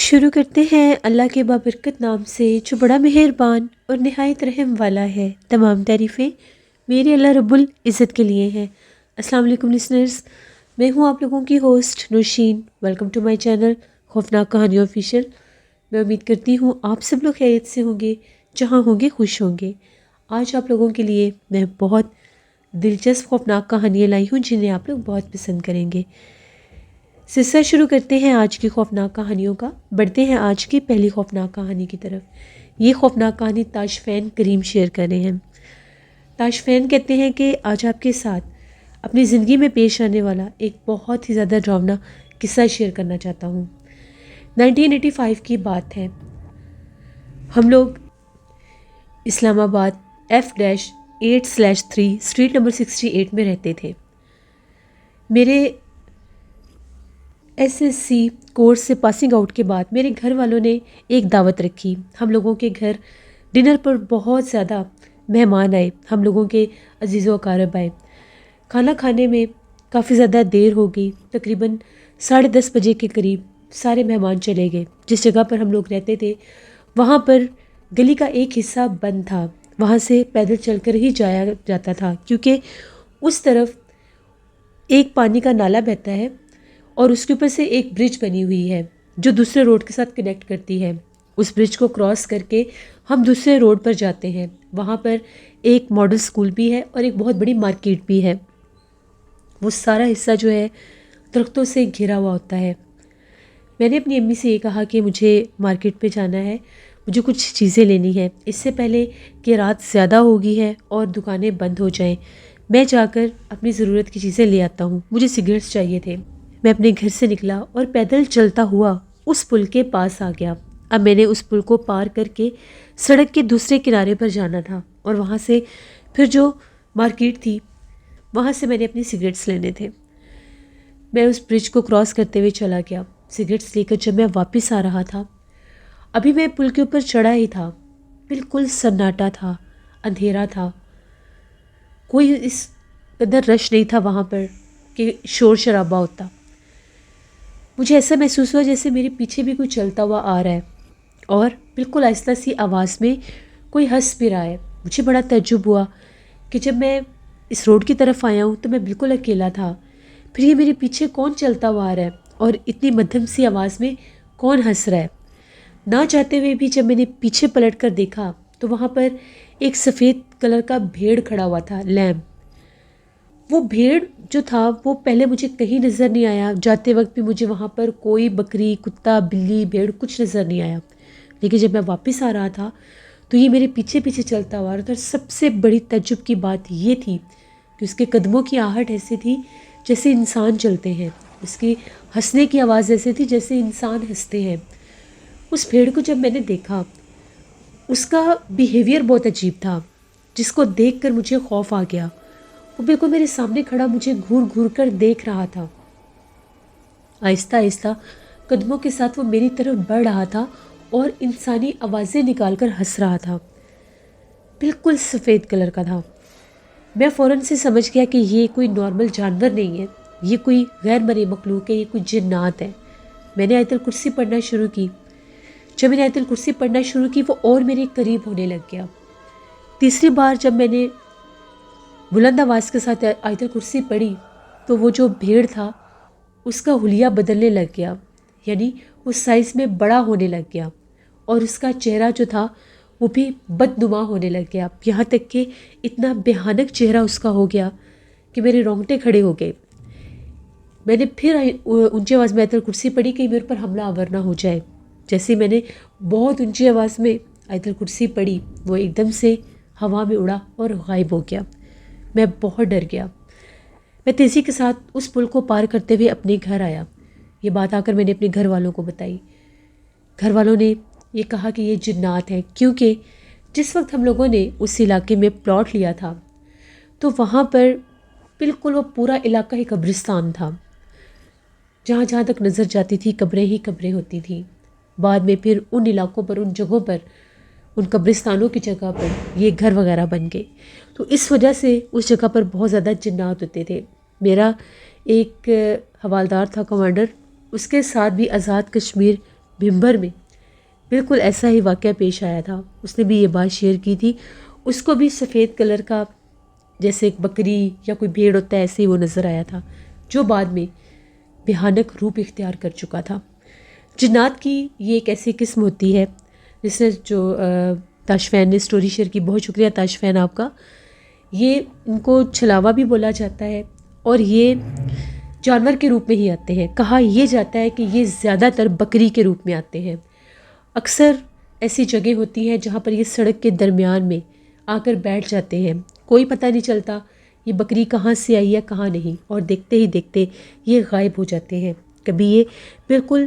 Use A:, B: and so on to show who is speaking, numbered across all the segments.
A: شروع کرتے ہیں اللہ کے بابرکت نام سے جو بڑا مہربان اور نہایت رحم والا ہے۔ تمام تعریفیں میرے اللہ رب العزت کے لیے ہیں۔ السلام علیکم لسنرز، میں ہوں آپ لوگوں کی host Nosheen. Welcome to my channel خوفناک کہانیوں آفیشیل۔ میں امید کرتی ہوں آپ سب لوگ خیریت سے ہوں گے، جہاں ہوں گے خوش ہوں گے۔ آج آپ لوگوں کے لیے میں بہت دلچسپ خوفناک کہانیاں لائی ہوں جنہیں آپ لوگ بہت پسند کریں گے۔ سلسلہ شروع کرتے ہیں آج کی خوفناک کہانیوں کا۔ بڑھتے ہیں آج کی پہلی خوفناک کہانی کی طرف۔ یہ خوفناک کہانی تاشفین کریم شیئر کر رہے ہیں۔ تاشفین کہتے ہیں کہ آج آپ کے ساتھ اپنی زندگی میں پیش آنے والا ایک بہت ہی زیادہ ڈراؤنا قصہ شیئر کرنا چاہتا ہوں۔ 1985 کی بات ہے۔ ہم لوگ اسلام آباد F-8/3 اسٹریٹ نمبر 68 میں رہتے تھے۔ میرے SSC کورس سے پاسنگ آؤٹ کے بعد میرے گھر والوں نے ایک دعوت رکھی۔ ہم لوگوں کے گھر ڈنر پر بہت زیادہ مہمان آئے، ہم لوگوں کے عزیز و اقارب آئے۔ کھانا کھانے میں کافی زیادہ دیر ہو گئی، تقریباً 10:30 بجے کے قریب سارے مہمان چلے گئے۔ جس جگہ پر ہم لوگ رہتے تھے وہاں پر گلی کا ایک حصہ بند تھا، وہاں سے پیدل چل کر ہی جایا جاتا تھا، کیونکہ اس طرف ایک پانی کا نالا بہتا ہے اور اس کے اوپر سے ایک برج بنی ہوئی ہے جو دوسرے روڈ کے ساتھ کنیکٹ کرتی ہے۔ اس برج کو کراس کر کے ہم دوسرے روڈ پر جاتے ہیں۔ وہاں پر ایک ماڈل اسکول بھی ہے اور ایک بہت بڑی مارکیٹ بھی ہے۔ وہ سارا حصہ جو ہے درختوں سے گھرا ہوا ہوتا ہے۔ میں نے اپنی امی سے یہ کہا کہ مجھے مارکیٹ پہ جانا ہے، مجھے کچھ چیزیں لینی ہیں اس سے پہلے کہ رات زیادہ ہو گئی ہے اور دکانیں بند ہو جائیں۔ میں جا کر اپنی ضرورت کی چیزیں لے آتا ہوں، مجھے سگریٹس چاہیے تھے۔ میں اپنے گھر سے نکلا اور پیدل چلتا ہوا اس پل کے پاس آ گیا۔ اب میں نے اس پل کو پار کر کے سڑک کے دوسرے کنارے پر جانا تھا اور وہاں سے پھر جو مارکیٹ تھی وہاں سے میں نے اپنی سگریٹس لینے تھے۔ میں اس برج کو کراس کرتے ہوئے چلا گیا۔ سگریٹس لے کر جب میں واپس آ رہا تھا، ابھی میں پل کے اوپر چڑھا ہی تھا، بالکل سناٹا تھا، اندھیرا تھا، کوئی اس قدر رش نہیں تھا وہاں پر کہ شور شرابہ ہوتا۔ مجھے ایسا محسوس ہوا جیسے میرے پیچھے بھی کوئی چلتا ہوا آ رہا ہے اور بالکل آہستہ سی آواز میں کوئی ہنس بھی رہا ہے۔ مجھے بڑا تعجب ہوا کہ جب میں اس روڈ کی طرف آیا ہوں تو میں بالکل اکیلا تھا، پھر یہ میرے پیچھے کون چلتا ہوا آ رہا ہے اور اتنی مدھم سی آواز میں کون ہنس رہا ہے۔ نہ چاہتے ہوئے بھی جب میں نے پیچھے پلٹ کر دیکھا تو وہاں پر ایک سفید کلر کا بھیڑ کھڑا ہوا تھا، لیمب۔ وہ بھیڑ جو تھا وہ پہلے مجھے کہیں نظر نہیں آیا، جاتے وقت بھی مجھے وہاں پر کوئی بکری، کتا، بلی، بھیڑ کچھ نظر نہیں آیا، لیکن جب میں واپس آ رہا تھا تو یہ میرے پیچھے پیچھے چلتا ہوا اور سب سے بڑی تعجب کی بات یہ تھی کہ اس کے قدموں کی آہٹ ایسی تھی جیسے انسان چلتے ہیں، اس کی ہنسنے کی آواز ایسی تھی جیسے انسان ہنستے ہیں۔ اس بھیڑ کو جب میں نے دیکھا، اس کا بیہیویئر بہت عجیب تھا، جس کو دیکھ کر مجھے خوف آ گیا۔ وہ بالکل میرے سامنے کھڑا مجھے گھور گھور کر دیکھ رہا تھا۔ آہستہ آہستہ قدموں کے ساتھ وہ میری طرف بڑھ رہا تھا اور انسانی آوازیں نکال کر ہنس رہا تھا، بالکل سفید کلر کا تھا۔ میں فوراً سے سمجھ گیا کہ یہ کوئی نارمل جانور نہیں ہے، یہ کوئی غیر مرئی مخلوق ہے، یہ کوئی جنات ہے۔ میں نے آیت الکرسی پڑھنا شروع کی۔ جب میں نے آیت الکرسی پڑھنا شروع کی وہ اور میرے قریب ہونے لگ گیا۔ تیسری بار جب میں نے بلند آواز کے ساتھ آیت الکرسی پڑھی تو وہ جو بھیڑ تھا اس کا حلیہ بدلنے لگ گیا، یعنی وہ سائز میں بڑا ہونے لگ گیا اور اس کا چہرہ جو تھا وہ بھی بدنما ہونے لگ گیا، یہاں تک کہ اتنا بھیانک چہرہ اس کا ہو گیا کہ میرے رونگٹے کھڑے ہو گئے۔ میں نے پھر اونچی آواز میں آیت الکرسی پڑھی کہ میرے پر حملہ آور نہ ہو جائے۔ جیسے میں نے بہت اونچی آواز میں آیت الکرسی پڑھی وہ ایک دم سے ہوا میں اڑا اور غائب ہو گیا۔ میں بہت ڈر گیا۔ میں تیزی کے ساتھ اس پل کو پار کرتے ہوئے اپنے گھر آیا۔ یہ بات آ کر میں نے اپنے گھر والوں کو بتائی۔ گھر والوں نے یہ کہا کہ یہ جنات ہیں، کیونکہ جس وقت ہم لوگوں نے اس علاقے میں پلاٹ لیا تھا تو وہاں پر بالکل وہ پورا علاقہ ہی قبرستان تھا، جہاں جہاں تک نظر جاتی تھی قبریں ہی قبریں ہوتی تھیں۔ بعد میں پھر ان علاقوں پر، ان جگہوں پر، ان قبرستانوں کی جگہ پر یہ گھر وغیرہ بن گئے، تو اس وجہ سے اس جگہ پر بہت زیادہ جنات ہوتے تھے۔ میرا ایک حوالدار تھا، کمانڈر، اس کے ساتھ بھی آزاد کشمیر بھمبر میں بالکل ایسا ہی واقعہ پیش آیا تھا. اس نے بھی یہ بات شیئر کی تھی. اس کو بھی سفید کلر کا جیسے ایک بکری یا کوئی بھیڑ ہوتا ہے ایسے ہی وہ نظر آیا تھا، جو بعد میں بھیانک روپ اختیار کر چکا تھا. جنات کی یہ ایک ایسی قسم ہوتی ہے جس نے جو تاشفین نے اسٹوری شیئر کی. بہت شکریہ تاشفین آپ کا. یہ ان کو چھلاوا بھی بولا جاتا ہے اور یہ جانور کے روپ میں ہی آتے ہیں. کہا یہ جاتا ہے کہ یہ زیادہ تر بکری کے روپ میں آتے ہیں. اکثر ایسی جگہ ہوتی ہیں جہاں پر یہ سڑک کے درمیان میں آ کر بیٹھ جاتے ہیں. کوئی پتہ نہیں چلتا یہ بکری کہاں سے آئی ہے کہاں نہیں، اور دیکھتے ہی دیکھتے یہ غائب ہو جاتے ہیں. کبھی یہ بالکل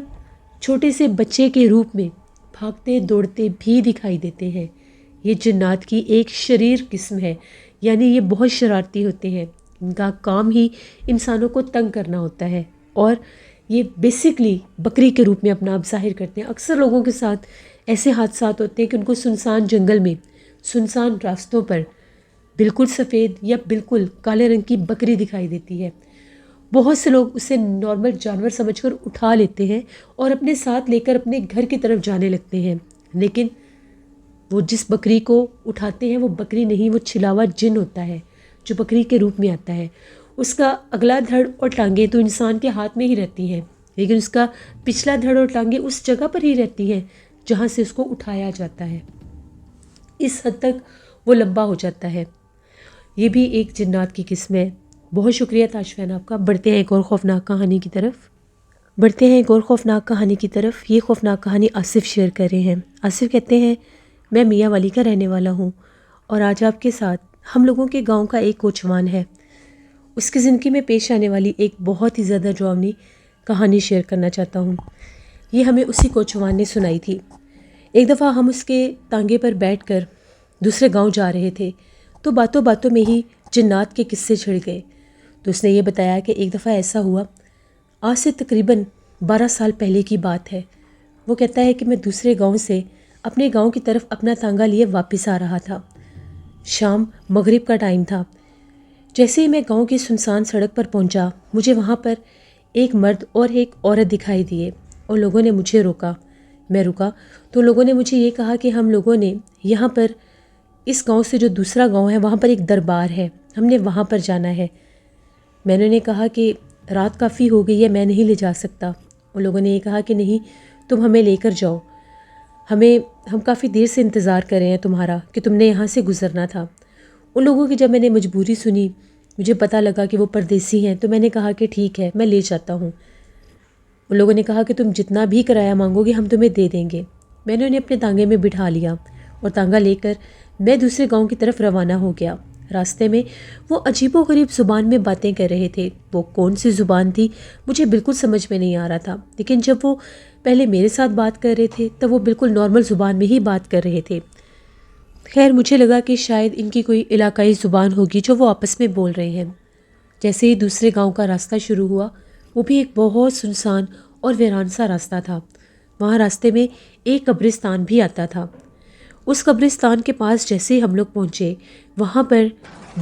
A: چھوٹے سے بچے کے روپ میں بھاگتے دوڑتے بھی دکھائی دیتے ہیں. یہ جنات کی ایک شریر قسم ہے، یعنی یہ بہت شرارتی ہوتے ہیں. ان کا کام ہی انسانوں کو تنگ کرنا ہوتا ہے اور یہ بیسکلی بکری کے روپ میں اپنا آپ ظاہر کرتے ہیں. اکثر لوگوں کے ساتھ ایسے حادثات ہوتے ہیں کہ ان کو سنسان جنگل میں سنسان راستوں پر بالکل سفید یا بالکل کالے رنگ کی بکری دکھائی دیتی ہے. بہت سے لوگ اسے نارمل جانور سمجھ کر اٹھا لیتے ہیں اور اپنے ساتھ لے کر اپنے گھر کی طرف جانے لگتے ہیں، لیکن وہ جس بکری کو اٹھاتے ہیں وہ بکری نہیں، وہ چھلاوا جن ہوتا ہے جو بکری کے روپ میں آتا ہے. اس کا اگلا دھڑ اور ٹانگیں تو انسان کے ہاتھ میں ہی رہتی ہیں، لیکن اس کا پچھلا دھڑ اور ٹانگیں اس جگہ پر ہی رہتی ہیں جہاں سے اس کو اٹھایا جاتا ہے. اس حد تک وہ لمبا ہو جاتا ہے. یہ بھی ایک جنات کی قسم ہے. بہت شکریہ تاشفین آپ کا. بڑھتے ہیں ایک اور خوفناک کہانی کی طرف. یہ خوفناک کہانی آصف شیئر کر رہے ہیں. آصف کہتے ہیں میں میاں والی کا رہنے والا ہوں اور آج آپ کے ساتھ ہم لوگوں کے گاؤں کا ایک کوچوان ہے. اس کی زندگی میں پیش آنے والی ایک بہت ہی زیادہ ڈراؤنی کہانی شیئر کرنا چاہتا ہوں. یہ ہمیں اسی کوچوان نے سنائی تھی. ایک دفعہ ہم اس کے تانگے پر بیٹھ کر دوسرے گاؤں جا رہے تھے تو باتوں باتوں میں ہی جنات کے قصے چھڑ گئے. تو اس نے یہ بتایا کہ ایک دفعہ ایسا ہوا، آج سے تقریباً 12 سال پہلے کی بات ہے. وہ کہتا ہے کہ میں دوسرے گاؤں سے اپنے گاؤں کی طرف اپنا تانگا لیے واپس آ رہا تھا. شام مغرب کا ٹائم تھا. جیسے ہی میں گاؤں کی سنسان سڑک پر پہنچا، مجھے وہاں پر ایک مرد اور ایک عورت دکھائی دیے اور لوگوں نے مجھے روکا. میں رکا تو لوگوں نے مجھے یہ کہا کہ ہم لوگوں نے یہاں پر اس گاؤں سے جو دوسرا گاؤں ہے وہاں پر ایک دربار ہے، ہم نے وہاں پر جانا ہے. میں نے کہا کہ رات کافی ہو گئی ہے، میں نہیں لے جا سکتا. ان لوگوں نے یہ کہا کہ نہیں، تم ہمیں لے کر جاؤ، ہم کافی دیر سے انتظار کر رہے ہیں تمہارا کہ تم نے یہاں سے گزرنا تھا. ان لوگوں کی جب میں نے مجبوری سنی، مجھے پتہ لگا کہ وہ پردیسی ہیں، تو میں نے کہا کہ ٹھیک ہے میں لے جاتا ہوں. ان لوگوں نے کہا کہ تم جتنا بھی کرایہ مانگو گے ہم تمہیں دے دیں گے. میں نے انہیں اپنے تانگے میں بٹھا لیا اور تانگا لے کر میں دوسرے گاؤں کی طرف روانہ ہو گیا. راستے میں وہ عجیب و غریب زبان میں باتیں کر رہے تھے. وہ کون سی زبان تھی مجھے بالکل سمجھ میں نہیں آ رہا تھا، لیکن جب وہ پہلے میرے ساتھ بات کر رہے تھے تب وہ بالکل نارمل زبان میں ہی بات کر رہے تھے. خیر مجھے لگا کہ شاید ان کی کوئی علاقائی زبان ہوگی جو وہ آپس میں بول رہے ہیں. جیسے ہی دوسرے گاؤں کا راستہ شروع ہوا، وہ بھی ایک بہت سنسان اور ویران سا راستہ تھا. وہاں راستے میں ایک قبرستان بھی آتا تھا. اس قبرستان کے پاس جیسے ہی ہم لوگ پہنچے، وہاں پر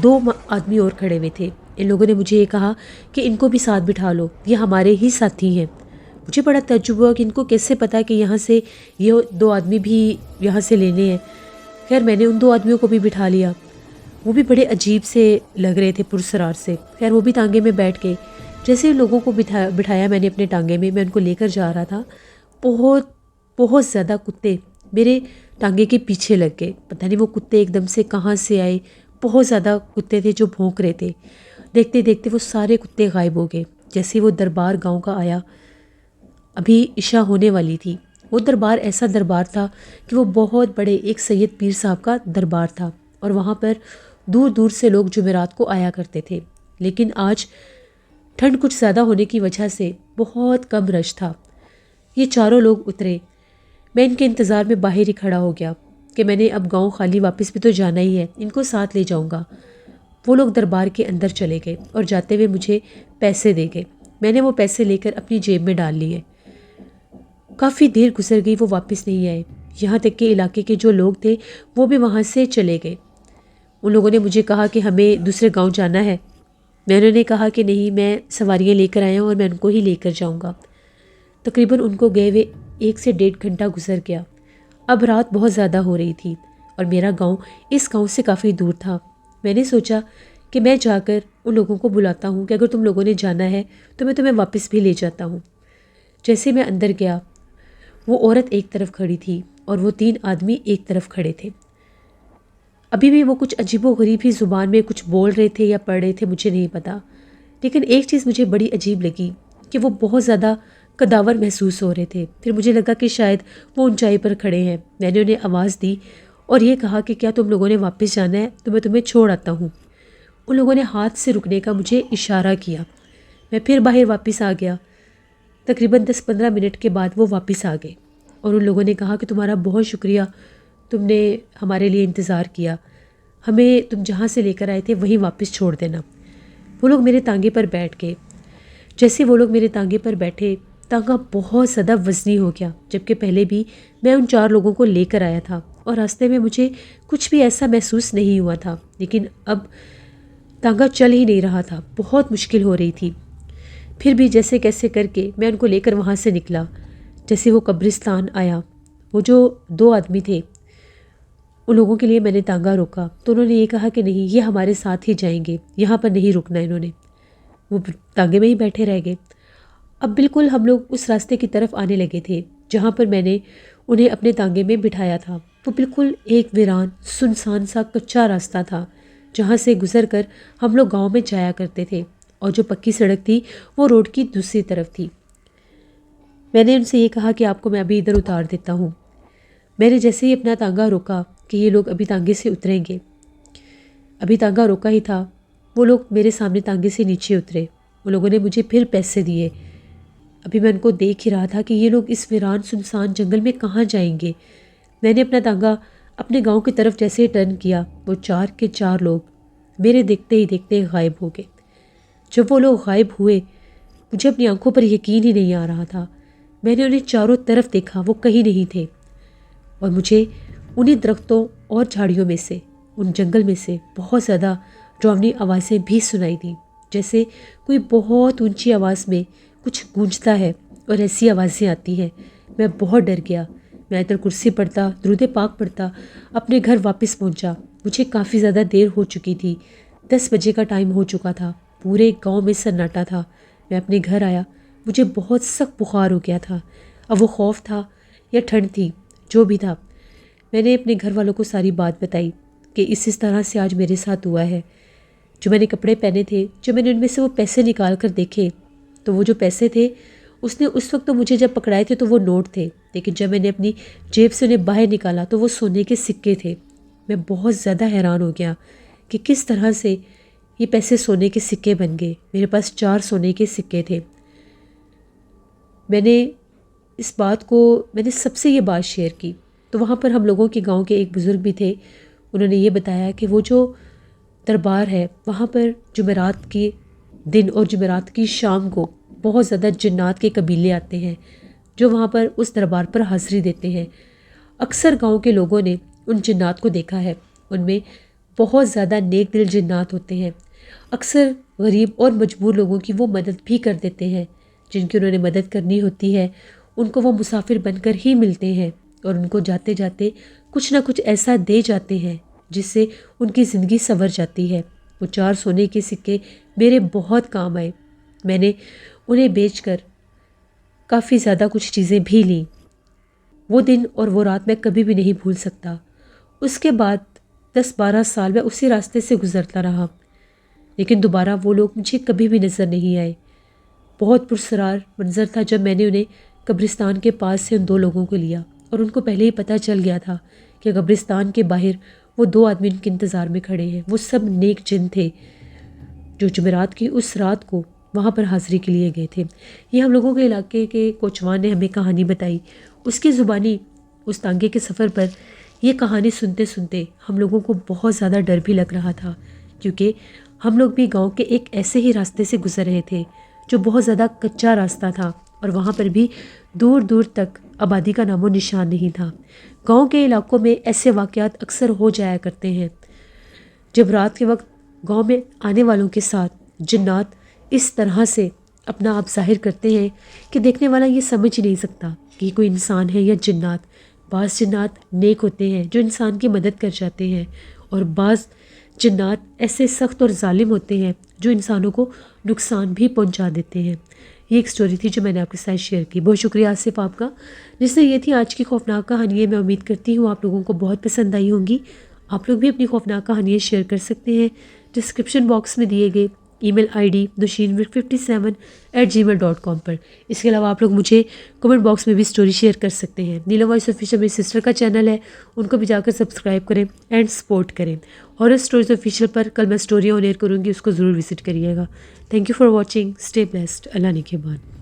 A: 2 آدمی اور کھڑے ہوئے تھے. ان لوگوں نے مجھے یہ کہا کہ ان کو بھی ساتھ بٹھا لو، یہ ہمارے ہی ساتھی ہیں. مجھے بڑا تعجب ہوا کہ ان کو کیسے پتا کہ یہاں سے یہ 2 آدمی بھی یہاں سے لینے ہیں. خیر میں نے ان 2 آدمیوں کو بھی بٹھا لیا. وہ بھی بڑے عجیب سے لگ رہے تھے، پرسرار سے. خیر وہ بھی ٹانگے میں بیٹھ کے جیسے ہی لوگوں کو بٹھایا میں نے اپنے ٹانگے میں ان کو لے کر جا رہا تھا. بہت زیادہ کتے میرے ٹانگے کے پیچھے لگ گئے. پتہ نہیں وہ کتے ایک دم سے کہاں سے آئے. بہت زیادہ کتے تھے جو بھونک رہے تھے. دیکھتے دیکھتے وہ سارے کتے غائب ہو گئے. جیسے ہی وہ دربار گاؤں کا آیا، ابھی عشاء ہونے والی تھی. وہ دربار ایسا دربار تھا کہ وہ بہت بڑے ایک سید پیر صاحب کا دربار تھا اور وہاں پر دور دور سے لوگ جمعرات کو آیا کرتے تھے. لیکن آج ٹھنڈ کچھ زیادہ ہونے کی وجہ سے بہت کم رش تھا. یہ چاروں لوگ اترے. میں ان کے انتظار میں باہر ہی کھڑا ہو گیا کہ میں نے اب گاؤں خالی واپس بھی تو جانا ہی ہے، ان کو ساتھ لے جاؤں گا. وہ لوگ دربار کے اندر چلے گئے اور جاتے ہوئے مجھے پیسے دے گئے. میں نے وہ پیسے لے کر اپنی جیب میں ڈال لیے. کافی دیر گزر گئی، وہ واپس نہیں آئے. یہاں تک کہ علاقے کے جو لوگ تھے وہ بھی وہاں سے چلے گئے. ان لوگوں نے مجھے کہا کہ ہمیں دوسرے گاؤں جانا ہے. میں نے کہا کہ نہیں، میں سواریاں لے کر آیا ہوں اور میں ان کو ہی لے کر جاؤں گا. تقریباً ان کو گئے ہوئے 1 سے 1.5 گھنٹہ گزر گیا۔ اب رات بہت زیادہ ہو رہی تھی اور میرا گاؤں اس گاؤں سے کافی دور تھا۔ میں نے سوچا کہ میں جا کر ان لوگوں کو بلاتا ہوں کہ اگر تم لوگوں نے جانا ہے تو میں تمہیں واپس بھی لے جاتا ہوں۔ جیسے میں اندر گیا، وہ عورت ایک طرف کھڑی تھی اور وہ 3 آدمی ایک طرف کھڑے تھے۔ ابھی بھی وہ کچھ عجیب و غریب ہی زبان میں کچھ بول رہے تھے یا پڑھ رہے تھے، مجھے نہیں پتا، لیکن ایک چیز مجھے بڑی عجیب لگی کہ وہ بہت زیادہ قداور محسوس ہو رہے تھے۔ پھر مجھے لگا کہ شاید وہ اونچائی پر کھڑے ہیں۔ میں نے انہیں آواز دی اور یہ کہا کہ کیا تم لوگوں نے واپس جانا ہے تو میں تمہیں چھوڑ آتا ہوں۔ ان لوگوں نے ہاتھ سے رکنے کا مجھے اشارہ کیا۔ میں پھر باہر واپس آ گیا۔ تقریباً 10-15 منٹ کے بعد وہ واپس آ گئے اور ان لوگوں نے کہا کہ تمہارا بہت شکریہ، تم نے ہمارے لیے انتظار کیا، ہمیں تم جہاں سے لے کر آئے تھے وہیں واپس چھوڑ دینا۔ وہ لوگ میرے تانگے پر بیٹھ گئے۔ جیسے وہ لوگ میرے تانگے پر بیٹھے، تانگا بہت زیادہ وزنی ہو گیا، جبکہ پہلے بھی میں ان 4 لوگوں کو لے کر آیا تھا اور راستے میں مجھے کچھ بھی ایسا محسوس نہیں ہوا تھا، لیکن اب تانگا چل ہی نہیں رہا تھا، بہت مشکل ہو رہی تھی۔ پھر بھی جیسے کیسے کر کے میں ان کو لے کر وہاں سے نکلا۔ جیسے وہ قبرستان آیا، وہ جو 2 آدمی تھے ان لوگوں کے لیے میں نے تانگا روکا تو انہوں نے یہ کہا کہ نہیں، یہ ہمارے ساتھ ہی جائیں گے، یہاں پر نہیں رکنا انہوں نے۔ وہ تانگے میں ہی بیٹھے رہ گئے۔ اب بالکل ہم لوگ اس راستے کی طرف آنے لگے تھے جہاں پر میں نے انہیں اپنے تانگے میں بٹھایا تھا۔ وہ بالکل ایک ویران سنسان سا کچا راستہ تھا جہاں سے گزر کر ہم لوگ گاؤں میں جایا کرتے تھے، اور جو پکی سڑک تھی وہ روڈ کی دوسری طرف تھی۔ میں نے ان سے یہ کہا کہ آپ کو میں ابھی ادھر اتار دیتا ہوں۔ میں نے جیسے ہی اپنا تانگا روکا کہ یہ لوگ ابھی تانگے سے اتریں گے، ابھی تانگا روکا ہی تھا، وہ لوگ میرے سامنے تانگے سے نیچے اترے۔ وہ لوگوں نے مجھے پھر پیسے دیے۔ ابھی میں ان کو دیکھ ہی رہا تھا کہ یہ لوگ اس ویران سنسان جنگل میں کہاں جائیں گے۔ میں نے اپنا تانگا اپنے گاؤں کی طرف جیسے ٹرن کیا، وہ 4 کے 4 لوگ میرے دیکھتے ہی دیکھتے غائب ہو گئے۔ جب وہ لوگ غائب ہوئے، مجھے اپنی آنکھوں پر یقین ہی نہیں آ رہا تھا۔ میں نے انہیں چاروں طرف دیکھا، وہ کہیں نہیں تھے، اور مجھے انہی درختوں اور جھاڑیوں میں سے، ان جنگل میں سے بہت زیادہ ڈراؤنی آوازیں بھی سنائی دیں، جیسے کوئی بہت اونچی آواز میں کچھ گونجتا ہے اور ایسی آوازیں آتی ہیں۔ میں بہت ڈر گیا۔ میں آیت الکرسی پڑھتا، درود پاک پڑھتا، اپنے گھر واپس پہنچا۔ مجھے کافی زیادہ دیر ہو چکی تھی، 10 بجے کا ٹائم ہو چکا تھا، پورے گاؤں میں سناٹا تھا۔ میں اپنے گھر آیا، مجھے بہت سخت بخار ہو گیا تھا۔ اب وہ خوف تھا یا ٹھنڈ تھی، جو بھی تھا، میں نے اپنے گھر والوں کو ساری بات بتائی کہ اس طرح سے آج میرے ساتھ ہوا ہے۔ جو میں نے کپڑے پہنے تھے، جو میں نے ان میں سے وہ پیسے نکال کر دیکھے، تو وہ جو پیسے تھے اس نے اس وقت تو مجھے جب پکڑائے تھے تو وہ نوٹ تھے، لیکن جب میں نے اپنی جیب سے انہیں باہر نکالا تو وہ سونے کے سکے تھے۔ میں بہت زیادہ حیران ہو گیا کہ کس طرح سے یہ پیسے سونے کے سکے بن گئے۔ میرے پاس 4 سونے کے سکے تھے۔ میں نے سب سے یہ بات شیئر کی تو وہاں پر ہم لوگوں کے گاؤں کے ایک بزرگ بھی تھے۔ انہوں نے یہ بتایا کہ وہ جو دربار ہے وہاں پر جمعرات کے دن اور جمعرات کی شام کو بہت زیادہ جنات کے قبیلے آتے ہیں جو وہاں پر اس دربار پر حاضری دیتے ہیں۔ اکثر گاؤں کے لوگوں نے ان جنات کو دیکھا ہے، ان میں بہت زیادہ نیک دل جنات ہوتے ہیں۔ اکثر غریب اور مجبور لوگوں کی وہ مدد بھی کر دیتے ہیں، جن کی انہوں نے مدد کرنی ہوتی ہے ان کو وہ مسافر بن کر ہی ملتے ہیں اور ان کو جاتے جاتے کچھ نہ کچھ ایسا دے جاتے ہیں جس سے ان کی زندگی سنور جاتی ہے۔ وہ 4 سونے کے سکے میرے بہت کام آئے۔ میں نے انہیں بیچ کر کافی زیادہ کچھ چیزیں بھی لیں۔ وہ دن اور وہ رات میں کبھی بھی نہیں بھول سکتا۔ اس کے بعد 10-12 سال میں اسی راستے سے گزرتا رہا، لیکن دوبارہ وہ لوگ مجھے کبھی بھی نظر نہیں آئے۔ بہت پرسرار منظر تھا جب میں نے انہیں قبرستان کے پاس سے ان 2 لوگوں کو لیا، اور ان کو پہلے ہی پتہ چل گیا تھا کہ قبرستان کے باہر وہ 2 آدمی ان کے انتظار میں کھڑے ہیں۔ وہ سب نیک جن تھے جو جمعرات کی اس رات کو وہاں پر حاضری کے لیے گئے تھے۔ یہ ہم لوگوں کے علاقے کے کوچوان نے ہمیں کہانی بتائی۔ اس کی زبانی اس تانگے کے سفر پر یہ کہانی سنتے سنتے ہم لوگوں کو بہت زیادہ ڈر بھی لگ رہا تھا، کیونکہ ہم لوگ بھی گاؤں کے ایک ایسے ہی راستے سے گزر رہے تھے جو بہت زیادہ کچا راستہ تھا، اور وہاں پر بھی دور دور تک آبادی کا نام و نشان نہیں تھا۔ گاؤں کے علاقوں میں ایسے واقعات اکثر ہو جایا کرتے ہیں جب رات کے وقت گاؤں میں آنے والوں کے ساتھ جنات اس طرح سے اپنا آپ ظاہر کرتے ہیں کہ دیکھنے والا یہ سمجھ ہی نہیں سکتا کہ یہ کوئی انسان ہے یا جنات۔ بعض جنات نیک ہوتے ہیں جو انسان کی مدد کر جاتے ہیں، اور بعض جنات ایسے سخت اور ظالم ہوتے ہیں جو انسانوں کو نقصان بھی پہنچا دیتے ہیں۔ یہ ایک سٹوری تھی جو میں نے آپ کے ساتھ شیئر کی۔ بہت شکریہ آصف آپ کا، جس سے یہ تھی آج کی خوفناک کہانی ہے۔ میں امید کرتی ہوں آپ لوگوں کو بہت پسند آئی ہوں گی۔ آپ لوگ بھی اپنی خوفناک کہانیاں شیئر کر سکتے ہیں ڈسکرپشن باکس میں دیے گئے ای میل آئی ڈی doshin57@gmail.com پر۔ اس کے علاوہ آپ لوگ مجھے کمنٹ باکس میں بھی سٹوری شیئر کر سکتے ہیں۔ نیلم وائس آفیشیل میری سسٹر کا چینل ہے، ان کو بھی جا کر سبسکرائب کریں اینڈ سپورٹ کریں۔ ہارر سٹوریز آفیشیل پر کل میں سٹوریاں آن ایئر کروں گی، اس کو ضرور وزٹ کریے گا۔ Thank you for watching, stay blessed, اللہ نگہبان۔